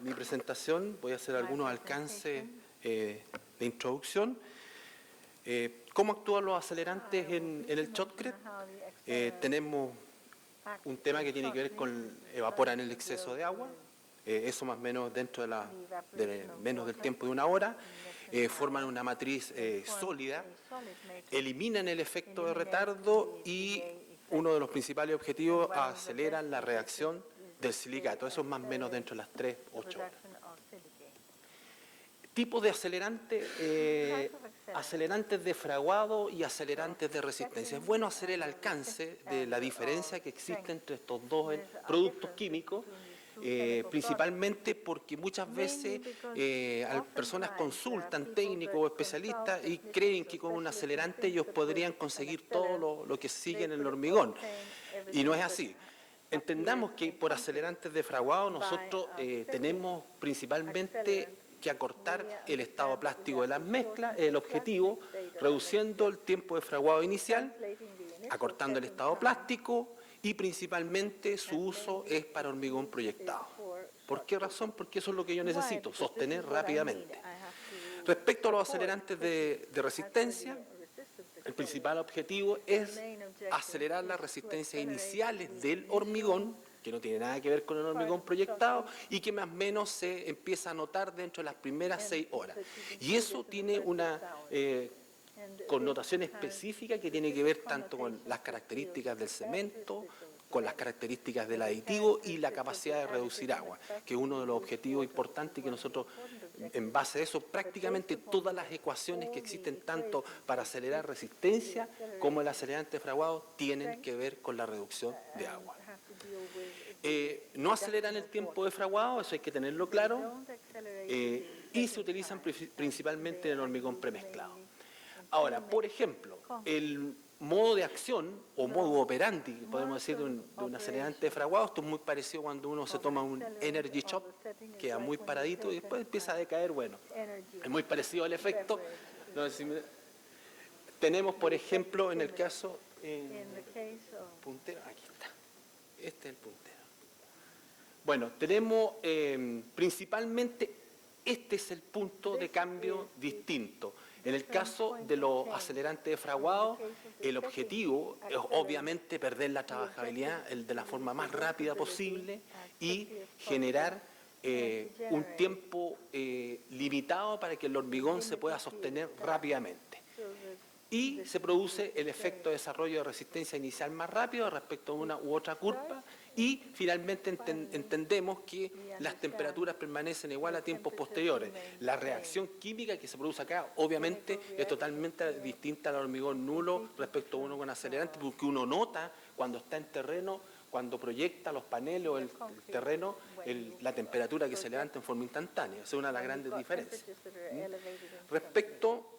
mi presentación, voy a hacer algunos alcances de introducción. ¿Cómo actúan los acelerantes en el shotcrete? Tenemos un tema que tiene que ver con evaporan el exceso de agua, eso más o menos dentro de menos del tiempo de una hora, forman una matriz sólida, eliminan el efecto de retardo y uno de los principales objetivos, aceleran la reacción del silicato. Eso es más o menos dentro de las 3-8 horas. Tipos de acelerantes, acelerantes de fraguado y acelerantes de resistencia. Es bueno hacer el alcance de la diferencia que existe entre estos dos productos químicos, principalmente porque muchas veces personas consultan técnicos o especialistas y creen que con un acelerante ellos podrían conseguir todo lo que sigue en el hormigón, y no es así. Entendamos que por acelerantes de fraguado nosotros tenemos principalmente que acortar el estado plástico de las mezclas, el objetivo, reduciendo el tiempo de fraguado inicial, acortando el estado plástico, y principalmente su uso es para hormigón proyectado. ¿Por qué razón? Porque eso es lo que yo necesito, sostener rápidamente. Respecto a los acelerantes de resistencia, el principal objetivo es acelerar las resistencias iniciales del hormigón, que no tiene nada que ver con el hormigón proyectado y que más o menos se empieza a notar dentro de las primeras 6 horas. Y eso tiene una connotación específica que tiene que ver tanto con las características del cemento, con las características del aditivo y la capacidad de reducir agua, que es uno de los objetivos importantes que nosotros, en base a eso, prácticamente todas las ecuaciones que existen tanto para acelerar resistencia como el acelerante fraguado tienen que ver con la reducción de agua. No aceleran el tiempo de fraguado, eso hay que tenerlo claro, y se utilizan principalmente en el hormigón premezclado. Ahora, por ejemplo, el modo de acción o modo operandi, podemos decir, de un acelerante de fraguado, esto es muy parecido cuando uno se toma un energy shot, queda muy paradito y después empieza a decaer. Bueno, es muy parecido al efecto. Tenemos, por ejemplo, en el caso puntero, aquí está, este es el puntero. Bueno, tenemos principalmente, este es el punto de cambio distinto. En el caso de los acelerantes de fraguado, el objetivo es obviamente perder la trabajabilidad de la forma más rápida posible y generar un tiempo limitado para que el hormigón se pueda sostener rápidamente. Y se produce el efecto de desarrollo de resistencia inicial más rápido respecto a una u otra curva, y finalmente entendemos que las temperaturas permanecen igual a tiempos posteriores. La reacción química que se produce acá obviamente es totalmente distinta al hormigón nulo respecto a uno con acelerante, porque uno nota cuando está en terreno, cuando proyecta los paneles o el terreno, la temperatura que se levanta en forma instantánea. Esa es una de las grandes diferencias. Respecto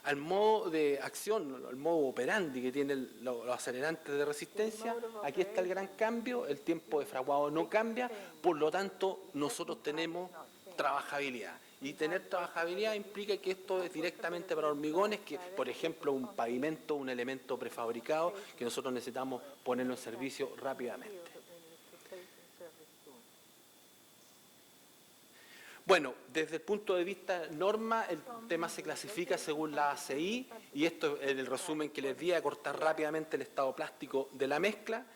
al modo de acción, al modo operandi que tienen los acelerantes de resistencia, aquí está el gran cambio, el tiempo de fraguado no cambia, por lo tanto nosotros tenemos trabajabilidad. Y tener trabajabilidad implica que esto es directamente para hormigones, que por ejemplo un pavimento, un elemento prefabricado, que nosotros necesitamos ponerlo en servicio rápidamente. Bueno, desde el punto de vista norma, el tema se clasifica según la ACI, y esto es el resumen que les di, a cortar rápidamente el estado plástico de la mezcla.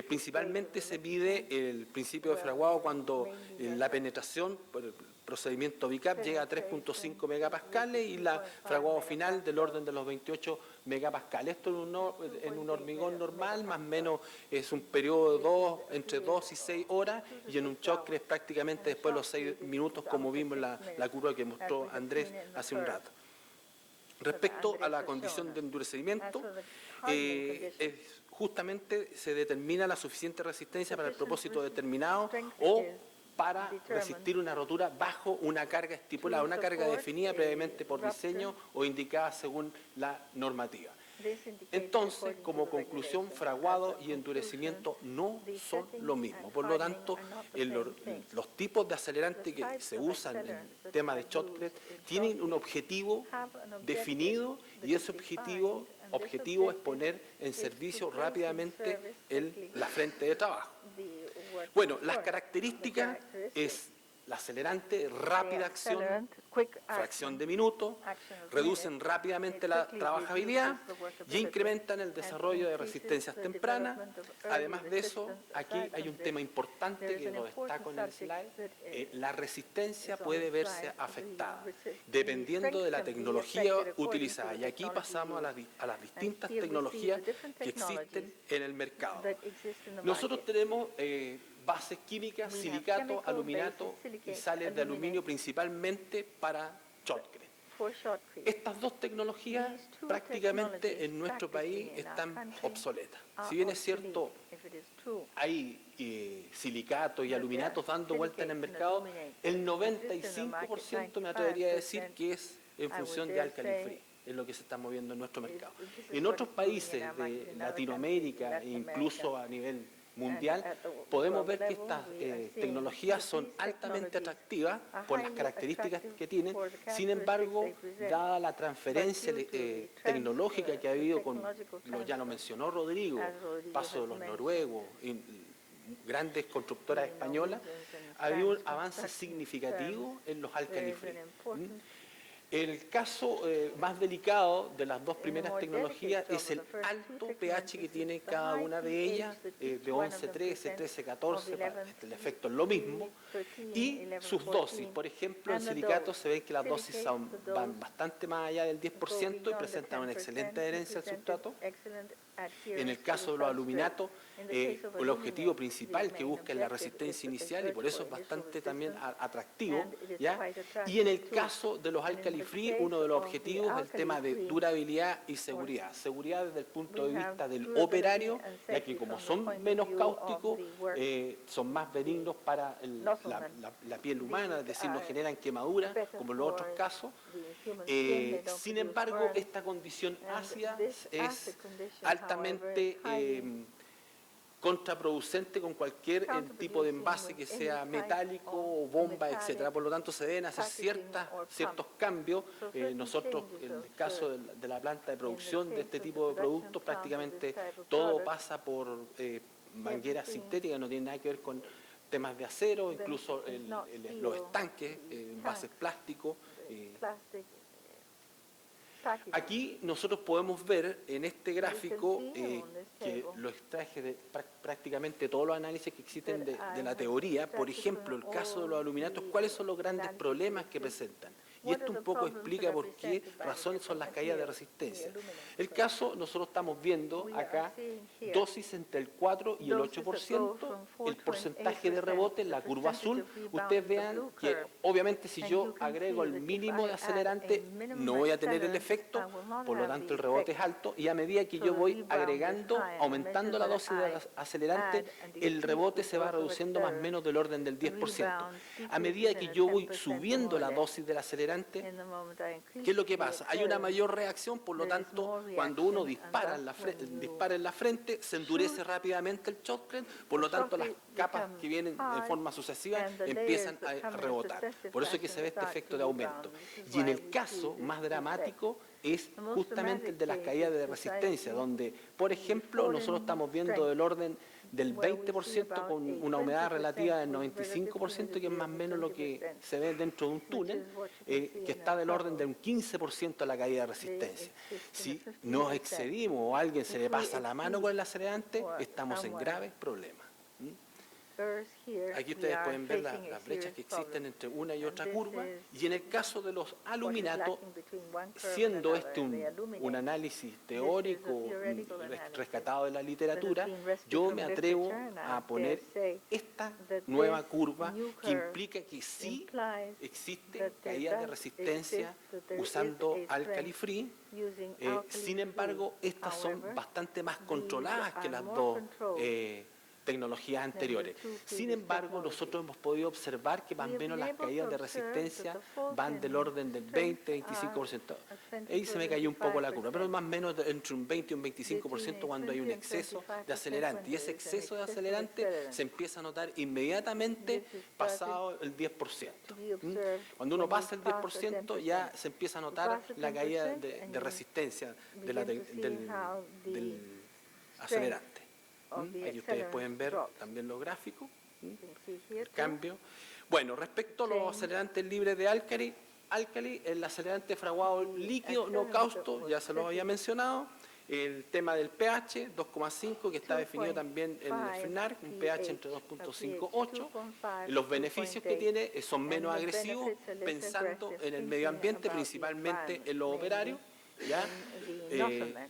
Principalmente se mide el principio de fraguado cuando la penetración por el procedimiento BICAP llega a 3.5 megapascales y la fraguado final del orden de los 28 megapascales. Esto en un hormigón normal más o menos es un periodo entre 2 y 6 horas, y en un shotcrete es prácticamente después de los 6 minutos, como vimos en la curva que mostró Andrés hace un rato. Respecto a la condición de endurecimiento, justamente se determina la suficiente resistencia para el propósito determinado o para resistir una rotura bajo una carga estipulada, una carga definida previamente por diseño o indicada según la normativa. Entonces, como conclusión, fraguado y endurecimiento no son lo mismo. Por lo tanto, los tipos de acelerantes que se usan en el tema de shotcrete tienen un objetivo definido, y ese objetivo es poner en servicio rápidamente la frente de trabajo. Bueno, las características es el acelerante, rápida acción, fracción de minuto, reducen rápidamente la trabajabilidad y incrementan el desarrollo de resistencias tempranas. Además de eso, aquí hay un tema importante que lo destaco en el slide. La resistencia puede verse afectada dependiendo de la tecnología utilizada. Y aquí pasamos a las distintas tecnologías que existen en el mercado. Nosotros tenemos bases químicas, silicato, aluminato y sales de aluminio principalmente para shotcrete. Estas dos tecnologías prácticamente en nuestro país están obsoletas. Si bien es cierto, hay silicato y aluminatos dando vuelta en el mercado, el 95% me atrevería a decir que es en función de álcali free. Es lo que se está moviendo en nuestro mercado. En otros países de Latinoamérica e incluso a nivel mundial, podemos ver que estas tecnologías son altamente atractivas por las características que tienen. Sin embargo, dada la transferencia tecnológica que ha habido ya lo mencionó Rodrigo, paso de los noruegos, grandes constructoras españolas, ha habido un avance significativo en los álcali free. El caso más delicado de las dos primeras tecnologías es el alto pH que tiene cada una de ellas, de 11,13, 13,14, el efecto es lo mismo, y sus dosis. Por ejemplo, en silicato se ve que las dosis van bastante más allá del 10% y presentan una excelente adherencia al sustrato. En el caso de los aluminatos, el objetivo principal que busca es la resistencia inicial y por eso es bastante también atractivo, ¿ya? Y en el caso de los álcali free, uno de los objetivos es el tema de durabilidad y seguridad. Seguridad desde el punto de vista del operario, ya que como son menos cáusticos, son más benignos para la piel humana, es decir, no generan quemaduras como en los otros casos. Sin embargo, esta condición ácida es altamente contraproducente con cualquier tipo de envase que sea metálico o bomba, etcétera. Por lo tanto, se deben hacer ciertos cambios. Nosotros, en el caso de la planta de producción de este tipo de productos, prácticamente todo pasa por mangueras sintéticas, no tiene nada que ver con temas de acero, incluso los estanques, envases plásticos. Aquí nosotros podemos ver en este gráfico que lo extraje de prácticamente todos los análisis que existen de la teoría. Por ejemplo, el caso de los aluminatos, ¿cuáles son los grandes problemas que presentan? Y esto un poco explica por qué razón son las caídas de resistencia. El caso, nosotros estamos viendo acá dosis entre el 4 y el 8%, el porcentaje de rebote en la curva azul. Ustedes vean que obviamente si yo agrego el mínimo de acelerante no voy a tener el efecto, por lo tanto el rebote es alto y a medida que yo voy agregando, aumentando la dosis de acelerante, el rebote se va reduciendo más o menos del orden del 10%. A medida que yo voy subiendo la dosis del acelerante, ¿qué es lo que pasa? Hay una mayor reacción, por lo tanto, cuando uno dispara en la frente, se endurece rápidamente el shotcrete, por lo tanto las capas que vienen en forma sucesiva empiezan a rebotar. Por eso es que se ve este efecto de aumento. Y en el caso más dramático es justamente el de las caídas de resistencia, donde, por ejemplo, nosotros estamos viendo del orden del 20% con una humedad relativa del 95%, que es más o menos lo que se ve dentro de un túnel, que está del orden de un 15% de la caída de resistencia. Si nos excedimos o a alguien se le pasa la mano con el acelerante, estamos en graves problemas. Aquí ustedes pueden ver las brechas que existen entre una y otra curva, y en el caso de los aluminatos, siendo este un análisis teórico rescatado de la literatura, yo me atrevo a poner esta nueva curva que implica que sí existe caída de resistencia usando álcali free. Sin embargo, estas son bastante más controladas que las dos tecnologías anteriores. Sin embargo, nosotros hemos podido observar que más o menos las caídas de resistencia van del orden del 20-25%. Ahí se me cayó un poco la curva, pero más o menos entre un 20 y un 25% cuando hay un exceso de acelerante. Y ese exceso de acelerante se empieza a notar inmediatamente pasado el 10%. Cuando uno pasa el 10% ya se empieza a notar la caída de resistencia del acelerante. Aquí ustedes pueden ver también los gráficos. el cambio. Bueno, respecto a los acelerantes libres de álcali, el acelerante fraguado líquido no causto, ya se lo había mencionado. El tema del pH, 2,5, que está definido también en el FNARC, un pH entre 2,5 y 8. Los beneficios que tiene son menos agresivos, pensando en el medio ambiente, principalmente en los operarios, ¿ya?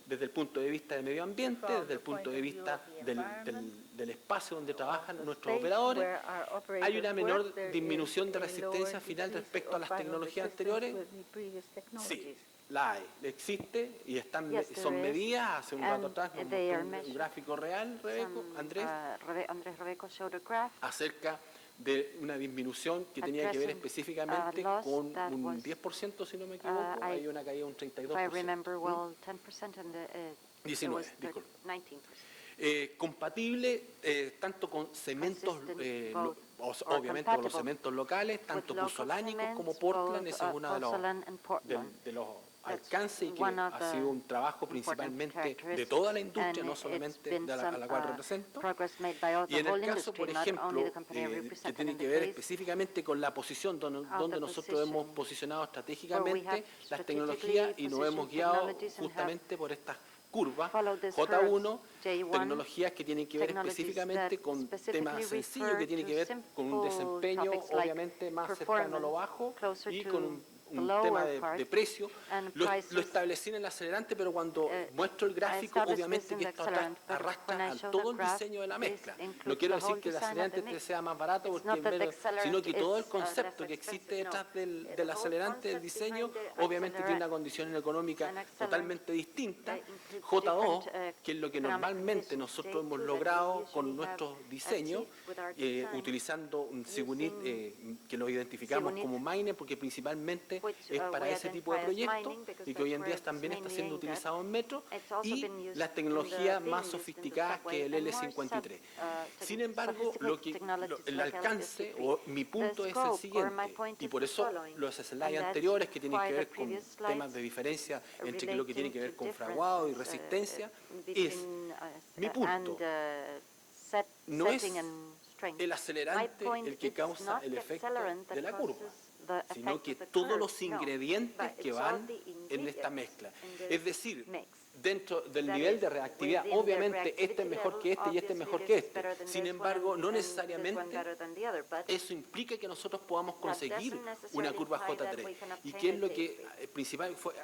Desde el punto de vista del medio ambiente, desde el punto de vista del espacio donde trabajan nuestros operadores. ¿Hay una menor disminución de resistencia final respecto a las tecnologías anteriores? Sí, la hay, existe y son medidas. Hace un rato atrás nos mostró un gráfico real, Andrés, acerca de una disminución que tenía que ver específicamente con un 10%, si no me equivoco, hay una caída de un 32%. 19, disculpe. Compatible tanto con cementos, obviamente con los cementos locales, tanto puzolánicos como Portland. Ese es uno de los alcances y que ha sido un trabajo principalmente de toda la industria, no solamente a la cual represento. Y en el caso, por ejemplo, que tiene que ver específicamente con la posición donde nosotros hemos posicionado estratégicamente las tecnologías y nos hemos guiado justamente por estas curvas, J1, tecnologías que tienen que ver específicamente con temas sencillos, que tienen que ver con un desempeño obviamente más cercano a lo bajo y con un tema de precio. Lo establecí en el acelerante, pero cuando muestro el gráfico, obviamente que esto arrastra a todo el diseño de la mezcla. No quiero decir que el acelerante sea más barato, sino que todo el concepto que existe detrás del acelerante, del diseño, obviamente tiene una condición económica totalmente distinta. J2, que es lo que normalmente nosotros hemos logrado con nuestros diseños, utilizando un Sigunit que lo identificamos como miner, porque principalmente es para ese tipo de proyectos y que hoy en día también está siendo utilizado en metro, y las tecnologías más sofisticadas que el L53. Sin embargo, el alcance o mi punto es el siguiente, y por eso los slides anteriores que tienen que ver con temas de diferencia entre lo que tiene que ver con fraguado y resistencia, es mi punto. No es el acelerante el que causa el efecto de la curva, sino que todos los ingredientes que van en esta mezcla. Es decir, dentro del nivel de reactividad, obviamente este es mejor que este y este es mejor que este. Sin embargo, no necesariamente eso implica que nosotros podamos conseguir una curva J3. ¿Y qué es lo que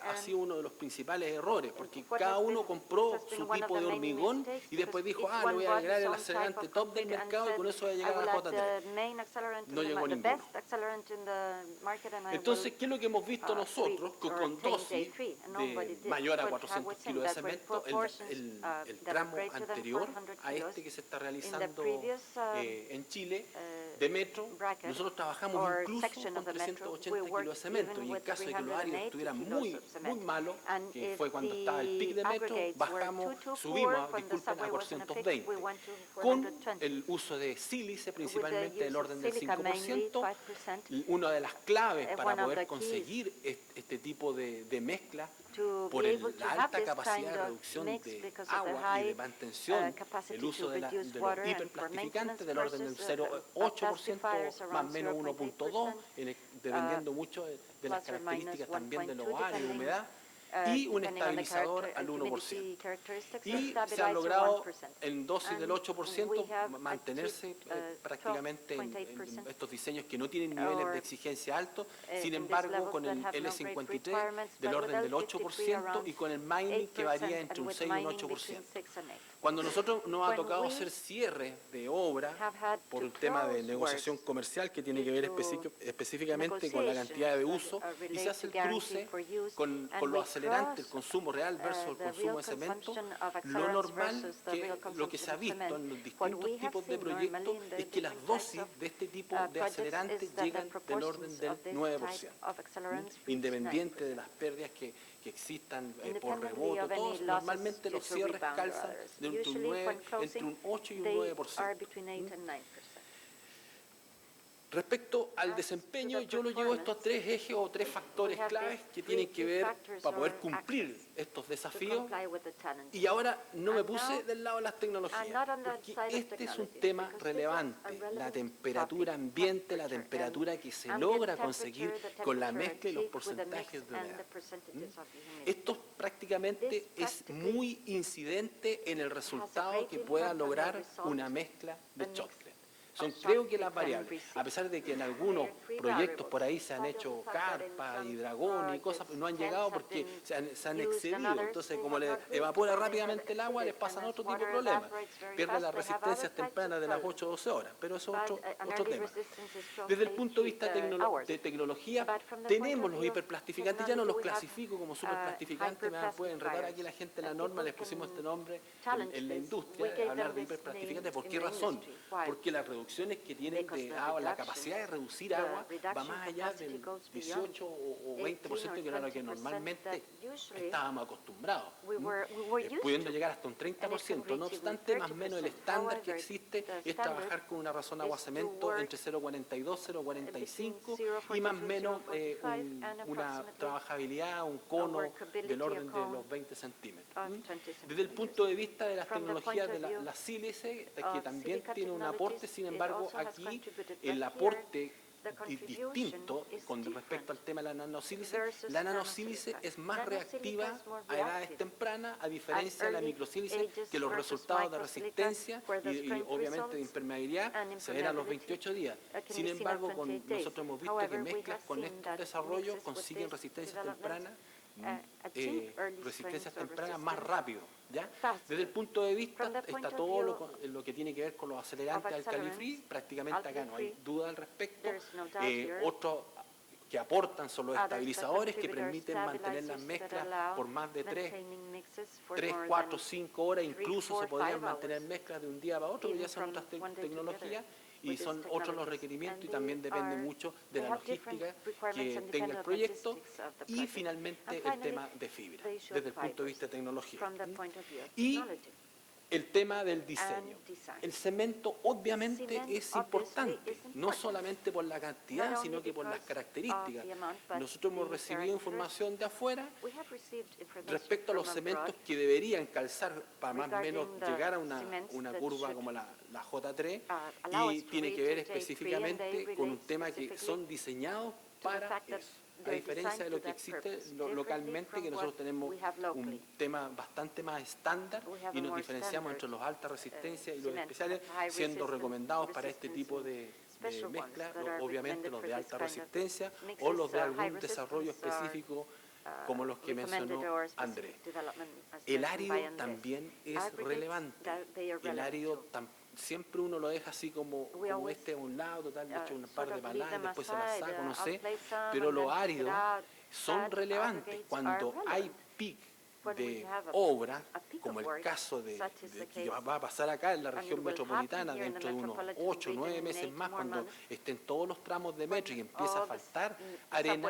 ha sido uno de los principales errores? Porque cada uno compró su tipo de hormigón y después dijo, le voy a agregar el acelerante top del mercado y con eso voy a llegar a la J3. No llegó ninguno. Entonces, ¿qué es lo que hemos visto nosotros? Que con dosis de mayor a 400 kilos de cemento, el tramo anterior a este que se está realizando en Chile, de metro, nosotros trabajamos incluso con 380 kilos de cemento, y en caso de que los áreas estuvieran muy malos, que fue cuando estaba el pic de metro, subimos a 420, con el uso de sílice, principalmente del orden del 5%. Una de las claves para poder conseguir este tipo de mezcla, por la alta capacidad de reducción de agua y de mantención, el uso de los hiperplastificantes del orden del 0,8%, más o menos 1,2%, dependiendo mucho de las características también de los áreas de humedad, y un estabilizador al 1%. Y se ha logrado en dosis del 8% mantenerse prácticamente en estos diseños que no tienen niveles de exigencia altos. Sin embargo, con el L53 del orden del 8% y con el mining que varía entre un 6 y un 8%. Cuando nosotros nos ha tocado hacer cierre de obra por un tema de negociación comercial que tiene que ver específicamente con la cantidad de uso, y se hace el cruce con los acelerantes, el consumo real versus el consumo de cemento, lo normal, lo que se ha visto en los distintos tipos de proyectos, es que las dosis de este tipo de acelerantes llegan del orden del 9%, independiente de las pérdidas que existan por rebote, todos normalmente los cierres calzan entre un 8 y un 9%. Respecto al desempeño, yo lo llevo esto a tres ejes o tres factores claves que tienen que ver para poder cumplir estos desafíos. Y ahora no me puse del lado de las tecnologías, porque este es un tema relevante, la temperatura ambiente, la temperatura que se logra conseguir con la mezcla y los porcentajes de humedad. Esto prácticamente es muy incidente en el resultado que pueda lograr una mezcla de Choclet. Son creo que las variables, a pesar de que en algunos proyectos por ahí se han hecho carpa y dragón y cosas, no han llegado porque se han excedido, entonces como le evapora rápidamente el agua, les pasan otro tipo de problemas, pierden las resistencias tempranas de las 8 o 12 horas, pero eso es otro tema. Desde el punto de vista de tecnología, tenemos los hiperplastificantes, ya no los clasifico como superplastificantes, me pueden enredar aquí la gente en la norma, les pusimos este nombre en la industria, hablar de hiperplastificantes, ¿por qué razón? Porque la reducciones que tienen de agua, la capacidad de reducir agua va más allá del 18 o 20% que era lo que normalmente estábamos acostumbrados, pudiendo llegar hasta un 30%. No obstante, más o menos el estándar que existe es trabajar con una razón agua-cemento entre 0,42 y 0,45 y más o menos una trabajabilidad, un cono del orden de los 20 centímetros. Desde el punto de vista de las tecnologías de la sílice, que también tiene un aporte, sin embargo, aquí el aporte distinto con respecto al tema de la nanosílice. La nanosílice es más reactiva a edades tempranas, a diferencia de la microsílice, que los resultados de resistencia y obviamente de impermeabilidad se ven a los 28 días. Sin embargo, nosotros hemos visto que mezclas con estos desarrollos consiguen resistencias tempranas más rápido, ¿ya? Desde el punto de vista está todo lo que tiene que ver con los acelerantes alcalí-free, prácticamente acá no hay duda al respecto. Otros que aportan son los estabilizadores que permiten mantener las mezclas por más de 3, 4, 5 horas, incluso se podrían mantener mezclas de un día para otro, que ya son otras tecnologías. Y son otros los requerimientos y también depende mucho de la logística que tenga el proyecto y finalmente el tema de fibra, desde el punto de vista de tecnología. Y el tema del diseño. El cemento obviamente es importante, no solamente por la cantidad, sino que por las características. Nosotros hemos recibido información de afuera respecto a los cementos que deberían calzar para más o menos llegar a una curva como la J3 y tiene que ver específicamente con un tema que son diseñados para eso. A diferencia de lo que existe localmente, que nosotros tenemos un tema bastante más estándar y nos diferenciamos entre los altas resistencias y los especiales, siendo recomendados para este tipo de mezcla, obviamente los de alta resistencia o los de algún desarrollo específico como los que mencionó Andrés. El árido también es relevante. El árido siempre uno lo deja así como este a un lado, total, le echo un par de paladas y después se las saco, no sé, pero los áridos son relevantes. Cuando hay pic de obra, como el caso de que va a pasar acá en la región metropolitana dentro de unos 8 o 9 meses más, cuando estén todos los tramos de metro y empieza a faltar arena,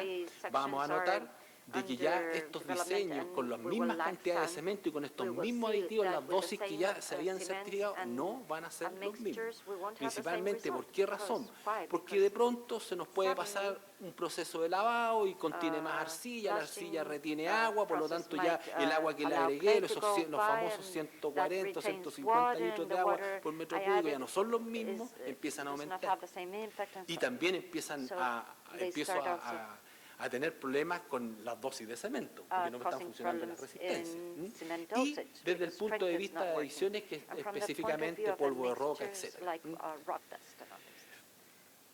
vamos a notar de que ya estos diseños con las mismas cantidades de cemento y con estos mismos aditivos, las dosis que ya se habían certificado, no van a ser los mismos. Principalmente, ¿por qué razón? Porque de pronto se nos puede pasar un proceso de lavado y contiene más arcilla, la arcilla retiene agua, por lo tanto ya el agua que le agregué, los famosos 140 o 150 litros de agua por metro cúbico ya no son los mismos, empiezan a aumentar. Y también empiezo a tener problemas con las dosis de cemento, porque no me están funcionando las resistencias. Y desde el punto de vista de adiciones, que es específicamente polvo de roca, etc.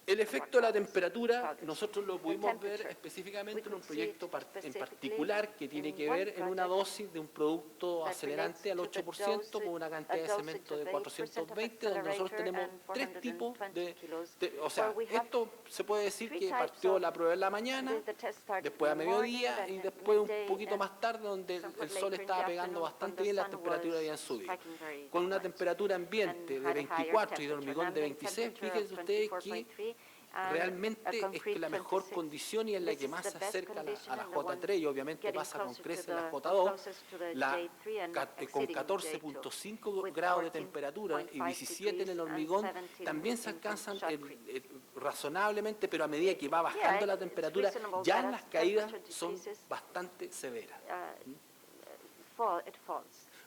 El efecto de la temperatura, nosotros lo pudimos ver específicamente en un proyecto en particular que tiene que ver en una dosis de un producto acelerante al 8% con una cantidad de cemento de 420, donde nosotros tenemos 3 tipos o sea, esto se puede decir que partió la prueba en la mañana, después a mediodía y después un poquito más tarde, donde el sol estaba pegando bastante bien, las temperaturas habían subido. Con una temperatura ambiente de 24 y de hormigón de 26, fíjense ustedes que realmente es que la mejor condición y es la que más se acerca a la J3 y obviamente pasa con creces la J2, con 14.5 grados de temperatura y 17 en el hormigón, también se alcanzan razonablemente, pero a medida que va bajando la temperatura, ya las caídas son bastante severas.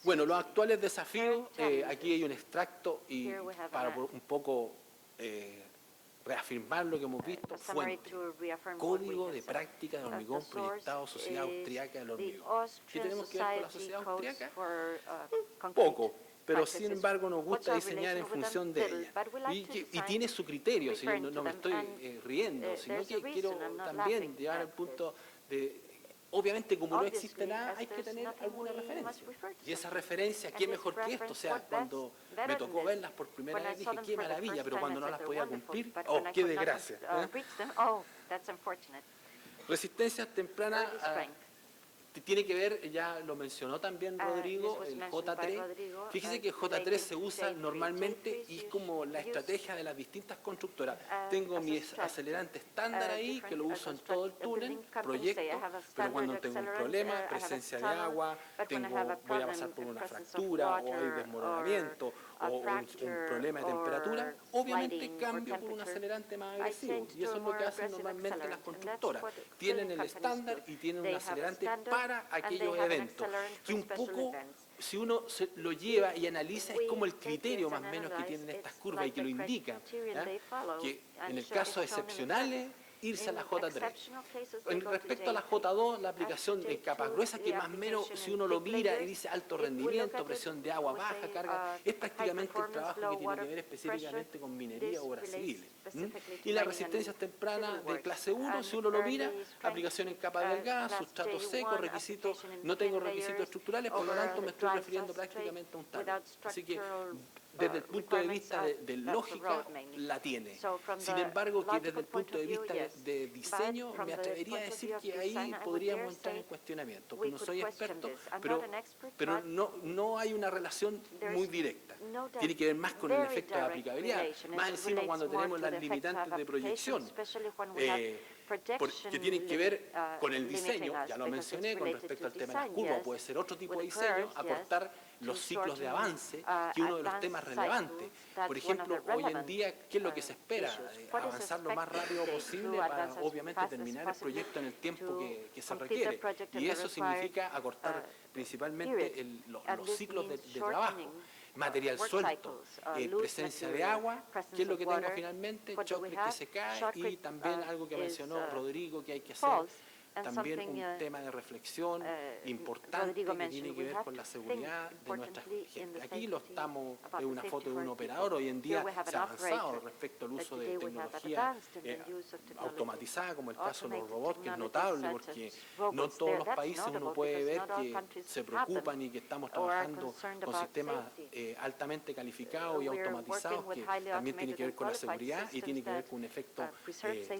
Bueno, los actuales desafíos, aquí hay un extracto y para un poco reafirmar lo que hemos visto, fuente, Código de Práctica del Hormigón Proyectado, Sociedad Austriaca del Hormigón. ¿Qué tenemos que ver con la Sociedad Austriaca? Un poco, pero sin embargo nos gusta diseñar en función de ella. Y tiene su criterio, si no me estoy riendo, sino que quiero también llevar al punto de... Obviamente, como no existe nada, hay que tener alguna referencia. Y esa referencia, ¿qué mejor que esto? O sea, cuando me tocó verlas por primera vez, dije, qué maravilla, pero cuando no las podía cumplir, ¡oh, qué desgracia! Resistencias tempranas tiene que ver, ya lo mencionó también Rodrigo, el J3. Fíjese que el J3 se usa normalmente y es como la estrategia de las distintas constructoras. Tengo mi acelerante estándar ahí, que lo uso en todo el túnel, proyecto, pero cuando tengo un problema, presencia de agua, voy a pasar por una fractura o hay desmoronamiento o un problema de temperatura, obviamente cambio por un acelerante más agresivo. Y eso es lo que hacen normalmente las constructoras. Tienen el estándar y tienen un acelerante para aquellos eventos. Que un poco, si uno lo lleva y analiza, es como el criterio más o menos que tienen estas curvas y que lo indican. Que en el caso de excepcionales, irse a la J3. Respecto a la J2, la aplicación de capas gruesas, que más o menos, si uno lo mira y dice alto rendimiento, presión de agua baja, carga, es prácticamente el trabajo que tiene que ver específicamente con minería o obras civiles. Y las resistencias tempranas de clase 1, si uno lo mira, aplicación en capa delgada, sustrato seco, requisitos, no tengo requisitos estructurales, por lo tanto me estoy refiriendo prácticamente a un tal. Así que desde el punto de vista de lógica, la tiene. Sin embargo, que desde el punto de vista de diseño, me atrevería a decir que ahí podríamos entrar en cuestionamiento. No soy experto, pero no hay una relación muy directa. Tiene que ver más con el efecto de aplicabilidad. Más encima cuando tenemos las limitantes de proyección, que tienen que ver con el diseño, ya lo mencioné, con respecto al tema de las curvas, puede ser otro tipo de diseño, aportar los ciclos de avance, que es uno de los temas relevantes. Por ejemplo, hoy en día, ¿qué es lo que se espera? Avanzar lo más rápido posible para, obviamente, terminar el proyecto en el tiempo que se requiere. Y eso significa acortar principalmente los ciclos de trabajo. Material suelto, presencia de agua, ¿qué es lo que tengo finalmente? Chocles que se cae y también algo que mencionó Rodrigo que hay que hacer. También un tema de reflexión importante que tiene que ver con la seguridad de nuestra gente. Aquí lo estamos, es una foto de un operador, hoy en día se ha avanzado respecto al uso de tecnología automatizada, como el caso de los robots, que es notable porque no en todos los países uno puede ver que se preocupan y que estamos trabajando con sistemas altamente calificados y automatizados que también tienen que ver con la seguridad y tiene que ver con un efecto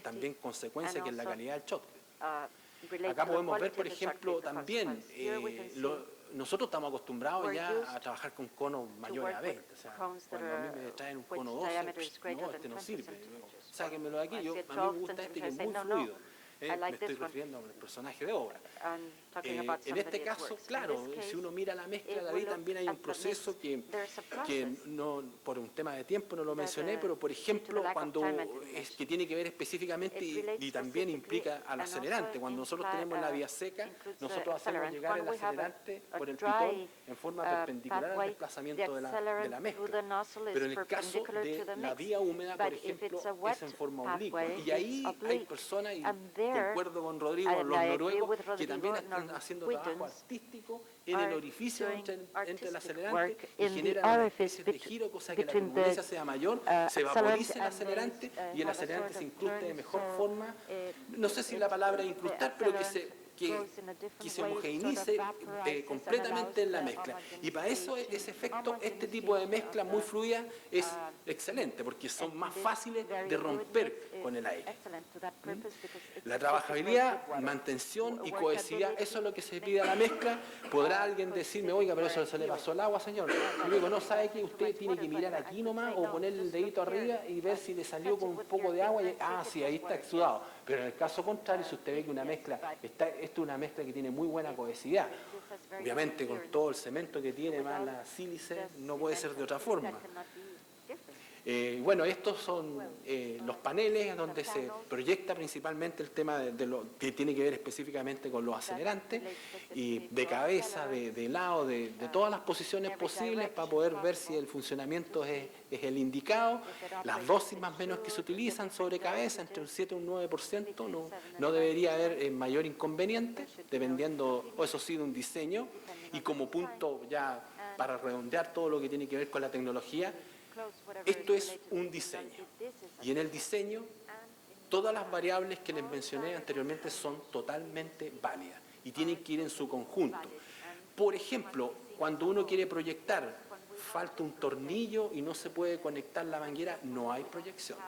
también consecuencia que es la calidad del choque. Acá podemos ver, por ejemplo, también, nosotros estamos acostumbrados ya a trabajar con conos mayores a 20. O sea, cuando a mí me traen un cono 12, pues, no, este no sirve. Sáquenmelo de aquí, a mí me gusta este que es muy fluido. Me estoy refiriendo al personaje de obra. En este caso, claro, si uno mira la mezcla, David, también hay un proceso que no, por un tema de tiempo no lo mencioné, pero por ejemplo, cuando es que tiene que ver específicamente y también implica al acelerante. Cuando nosotros tenemos la vía seca, nosotros hacemos llegar el acelerante por el pitón en forma perpendicular al desplazamiento de la mezcla. Pero en el caso de la vía húmeda, por ejemplo, es en forma oblicua. Y ahí hay personas, y concuerdo con Rodrigo, los noruegos, que también están haciendo trabajo artístico en el orificio entre el acelerante y generan una especie de giro, cosa que la turbulencia sea mayor, se vaporice el acelerante y el acelerante se incruste de mejor forma. No sé si la palabra es incrustar, pero que que se homogeneice completamente en la mezcla. Y para eso ese efecto, este tipo de mezcla muy fluida es excelente, porque son más fáciles de romper con el aire. La trabajabilidad, mantención y cohesividad, eso es lo que se pide a la mezcla. Podrá alguien decirme, oiga, pero eso se le pasó el agua, señor. Yo digo, no, sabe que usted tiene que mirar aquí nomás o poner el dedito arriba y ver si le salió con un poco de agua. Sí, ahí está exudado. Pero en el caso contrario, si usted ve que una mezcla, esto es una mezcla que tiene muy buena cohesividad. Obviamente con todo el cemento que tiene más la sílice, no puede ser de otra forma. Bueno, estos son los paneles donde se proyecta principalmente el tema de lo que tiene que ver específicamente con los acelerantes y de cabeza, de lado, de todas las posiciones posibles para poder ver si el funcionamiento es el indicado. Las dosis más o menos que se utilizan sobre cabeza, entre un 7 y un 9%, no debería haber mayor inconveniente, dependiendo, o eso sí, de un diseño. Y como punto ya para redondear todo lo que tiene que ver con la tecnología, esto es un diseño, y en el diseño todas las variables que les mencioné anteriormente son totalmente válidas y tienen que ir en su conjunto. Por ejemplo, cuando uno quiere proyectar, falta un tornillo y no se puede conectar la manguera, no hay proyección.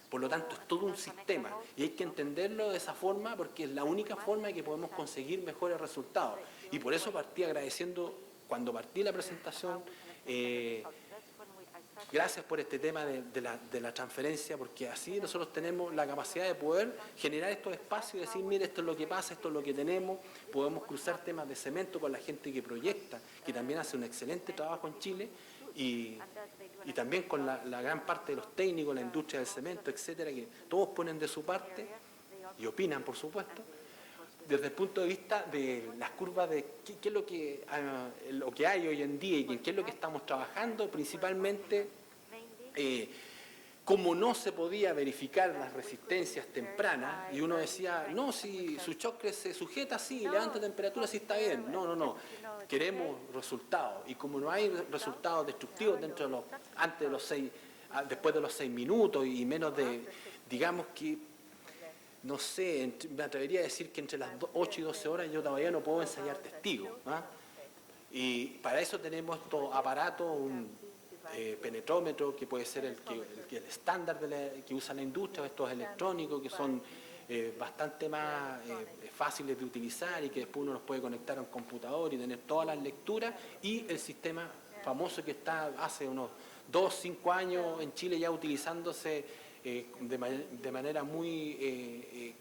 Por lo tanto, es todo un sistema y hay que entenderlo de esa forma porque es la única forma en que podemos conseguir mejores resultados. Y por eso partí agradeciendo, cuando partí la presentación, gracias por este tema de la transferencia, porque así nosotros tenemos la capacidad de poder generar estos espacios y decir, mire, esto es lo que pasa, esto es lo que tenemos, podemos cruzar temas de cemento con la gente que proyecta, que también hace un excelente trabajo en Chile, y también con la gran parte de los técnicos, la industria del cemento, etcétera, que todos ponen de su parte y opinan, por supuesto, desde el punto de vista de las curvas de qué es lo que hay hoy en día y qué es lo que estamos trabajando, principalmente como no se podía verificar las resistencias tempranas y uno decía, no, si su chocre se sujeta, sí, levanta temperatura, sí está bien. No, queremos resultados y como no hay resultados destructivos después de los 6 minutos y menos de, digamos que, no sé, me atrevería a decir que entre las 8 y 12 horas yo todavía no puedo ensayar testigos. Y para eso tenemos estos aparatos, un penetrómetro que puede ser el estándar que usa la industria, estos electrónicos que son bastante más fáciles de utilizar y que después uno los puede conectar a un computador y tener todas las lecturas, y el sistema famoso que está hace unos 2, 5 años en Chile ya utilizándose de manera muy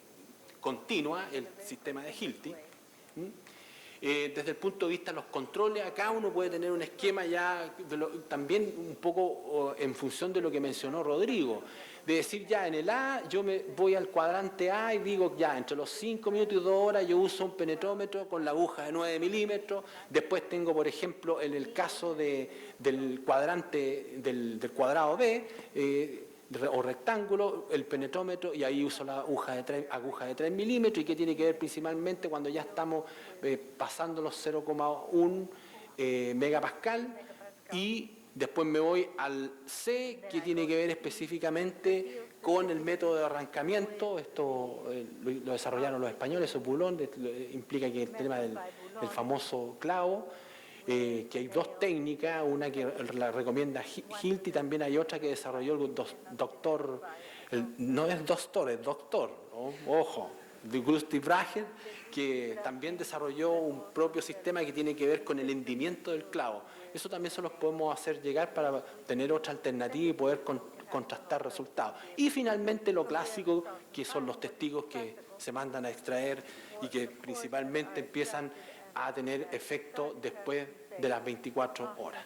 continua, el sistema de Hilti. Desde el punto de vista de los controles, acá uno puede tener un esquema ya también un poco en función de lo que mencionó Rodrigo, de decir ya en el A yo me voy al cuadrante A y digo ya entre los 5 minutos y 2 horas yo uso un penetrómetro con la aguja de 9 milímetros, después tengo por ejemplo en el caso del cuadrante del cuadrado B, o rectángulo, el penetrómetro, y ahí uso la aguja de 3 milímetros, y que tiene que ver principalmente cuando ya estamos pasando los 0,1 megapascal, y después me voy al C, que tiene que ver específicamente con el método de arrancamiento. Esto lo desarrollaron los españoles, o Boulon, implica que el tema del famoso clavo, que hay dos técnicas, una que la recomienda Hilti, también hay otra que desarrolló el doctor, no es doctor, es doctor, ¿no? Ojo, de Gustav Brager, que también desarrolló un propio sistema que tiene que ver con el hendimiento del clavo. Eso también se los podemos hacer llegar para tener otra alternativa y poder contrastar resultados. Y finalmente lo clásico, que son los testigos que se mandan a extraer y que principalmente empiezan a tener efecto después de las 24 horas.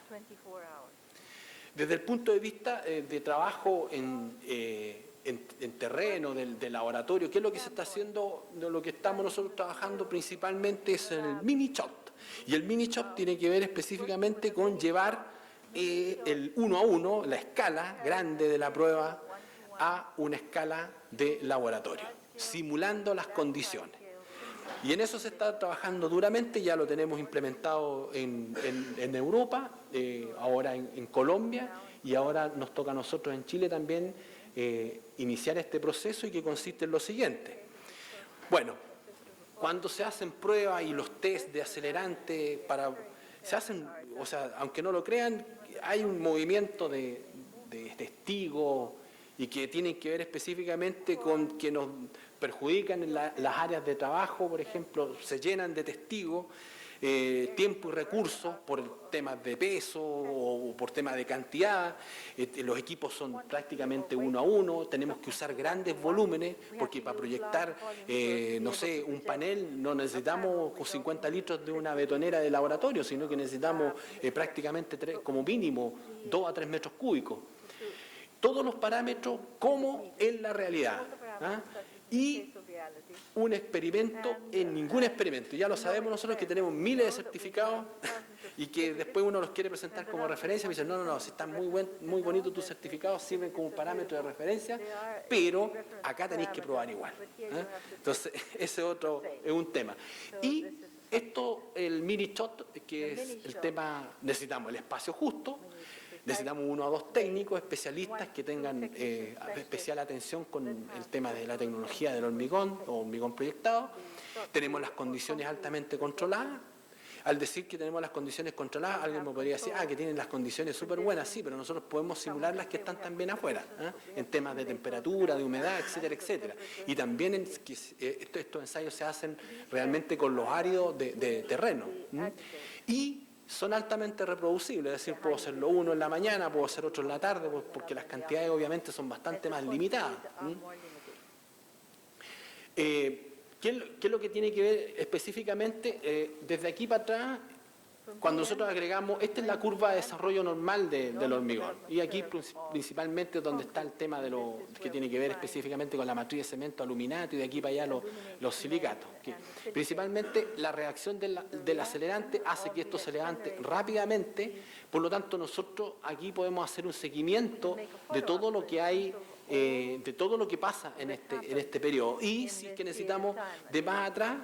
Desde el punto de vista de trabajo en terreno, del laboratorio, ¿qué es lo que se está haciendo? Lo que estamos nosotros trabajando principalmente es en el mini shop. Y el mini shop tiene que ver específicamente con llevar el 1 a 1, la escala grande de la prueba, a una escala de laboratorio, simulando las condiciones. Y en eso se está trabajando duramente, ya lo tenemos implementado en Europa, ahora en Colombia, y ahora nos toca a nosotros en Chile también iniciar este proceso, y que consiste en lo siguiente. Bueno, cuando se hacen pruebas y los test de acelerante se hacen, o sea, aunque no lo crean, hay un movimiento de testigos y que tienen que ver específicamente con que nos perjudican en las áreas de trabajo, por ejemplo, se llenan de testigos, tiempo y recursos por temas de peso o por temas de cantidad, los equipos son prácticamente 1 a 1, tenemos que usar grandes volúmenes porque para proyectar, no sé, un panel no necesitamos 50 litros de una betonera de laboratorio, sino que necesitamos prácticamente como mínimo 2 a 3 metros cúbicos. Todos los parámetros como en la realidad. ¿Ah? Y un experimento en ningún experimento. Ya lo sabemos nosotros que tenemos miles de certificados y que después uno los quiere presentar como referencia y me dicen, no, si están muy bonitos tus certificados, sirven como parámetro de referencia, pero acá tenéis que probar igual. ¿Eh? Entonces, ese otro es un tema. Y esto, el mini shot, que es el tema, necesitamos el espacio justo, necesitamos 1 o 2 técnicos especialistas que tengan especial atención con el tema de la tecnología del hormigón o hormigón proyectado. Tenemos las condiciones altamente controladas. Al decir que tenemos las condiciones controladas, alguien me podría decir, que tienen las condiciones súper buenas, sí, pero nosotros podemos simular las que están también afuera, en temas de temperatura, de humedad, etcétera, etcétera. Y también estos ensayos se hacen realmente con los áridos de terreno. Y son altamente reproducibles, es decir, puedo hacerlo uno en la mañana, puedo hacer otro en la tarde, porque las cantidades obviamente son bastante más limitadas. ¿Qué es lo que tiene que ver específicamente? Desde aquí para atrás, cuando nosotros agregamos, esta es la curva de desarrollo normal del hormigón, y aquí principalmente donde está el tema de lo que tiene que ver específicamente con la matriz de cemento aluminato y de aquí para allá los silicatos. Principalmente la reacción del acelerante hace que esto se levante rápidamente, por lo tanto nosotros aquí podemos hacer un seguimiento de todo lo que hay, de todo lo que pasa en este periodo, y si es que necesitamos de más atrás,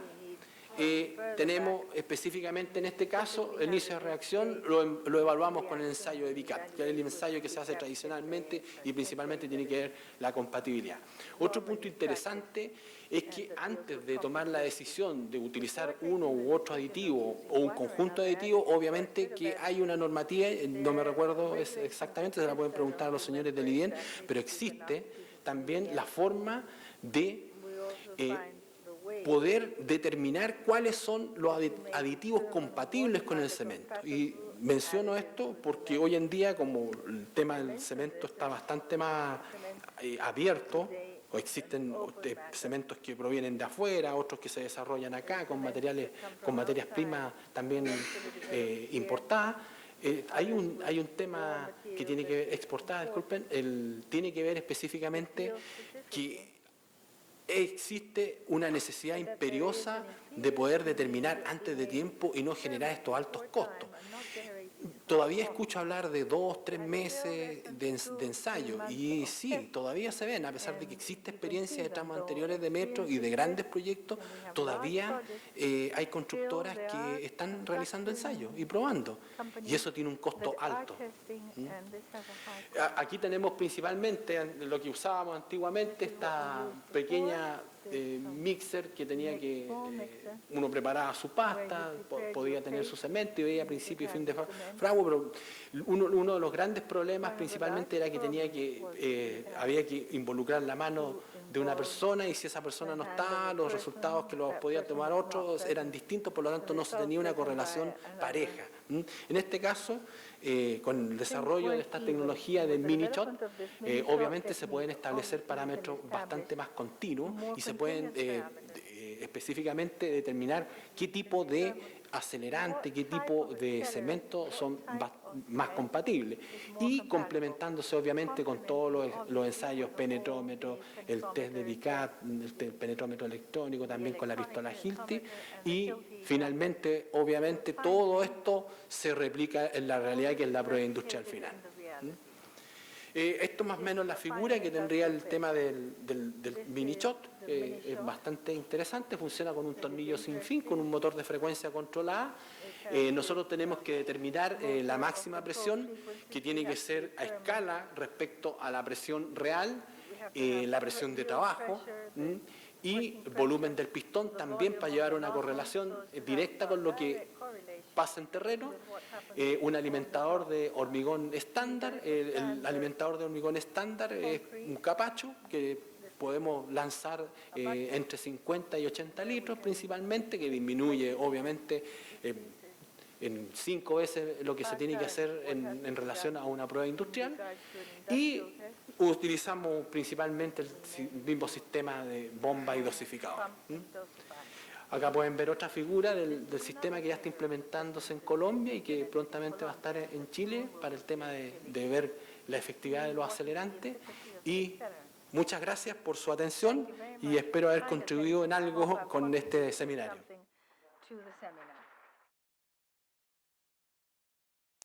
tenemos específicamente en este caso el inicio de reacción, lo evaluamos con el ensayo de BICAT, que es el ensayo que se hace tradicionalmente y principalmente tiene que ver la compatibilidad. Otro punto interesante es que antes de tomar la decisión de utilizar uno u otro aditivo o un conjunto de aditivos, obviamente que hay una normativa, no me recuerdo exactamente, se la pueden preguntar a los señores del IDIEN, pero existe también la forma de poder determinar cuáles son los aditivos compatibles con el cemento. Y menciono esto porque hoy en día, como el tema del cemento está bastante más abierto, o existen cementos que provienen de afuera, otros que se desarrollan acá con materias primas también importadas. Hay un tema que tiene que ver, exportada, disculpen, tiene que ver específicamente que existe una necesidad imperiosa de poder determinar antes de tiempo y no generar estos altos costos. Todavía escucho hablar de 2, 3 meses de ensayo, y sí, todavía se ven, a pesar de que existe experiencia de tramos anteriores de metro y de grandes proyectos, todavía hay constructoras que están realizando ensayos y probando, y eso tiene un costo alto. Aquí tenemos principalmente lo que usábamos antiguamente, esta pequeña mixer que tenía que uno preparaba su pasta, podía tener su cemento y veía principio y fin de fragua, pero uno de los grandes problemas principalmente era que había que involucrar la mano de una persona, y si esa persona no estaba, los resultados que los podían tomar otros eran distintos, por lo tanto no se tenía una correlación pareja. En este caso, con el desarrollo de esta tecnología del mini shot, obviamente se pueden establecer parámetros bastante más continuos y se pueden específicamente determinar qué tipo de acelerante, qué tipo de cemento son más compatibles, y complementándose obviamente con todos los ensayos penetrómetro, el test de BICAT, el penetrómetro electrónico, también con la pistola Hilti, y finalmente obviamente todo esto se replica en la realidad, que es la prueba industrial final. Esto más o menos la figura que tendría el tema del mini shot, es bastante interesante, funciona con un tornillo sin fin, con un motor de frecuencia controlada. Nosotros tenemos que determinar la máxima presión, que tiene que ser a escala respecto a la presión real, la presión de trabajo, y volumen del pistón también para llevar una correlación directa con lo que pasa en terreno. Un alimentador de hormigón estándar, el alimentador de hormigón estándar es un capacho que podemos lanzar entre 50 y 80 litros principalmente, que disminuye obviamente en 5 veces lo que se tiene que hacer en relación a una prueba industrial, y utilizamos principalmente el mismo sistema de bomba y dosificador. Acá pueden ver otra figura del sistema que ya está implementándose en Colombia y que prontamente va a estar en Chile para el tema de ver la efectividad de los acelerantes. Y muchas gracias por su atención y espero haber contribuido en algo con este seminario.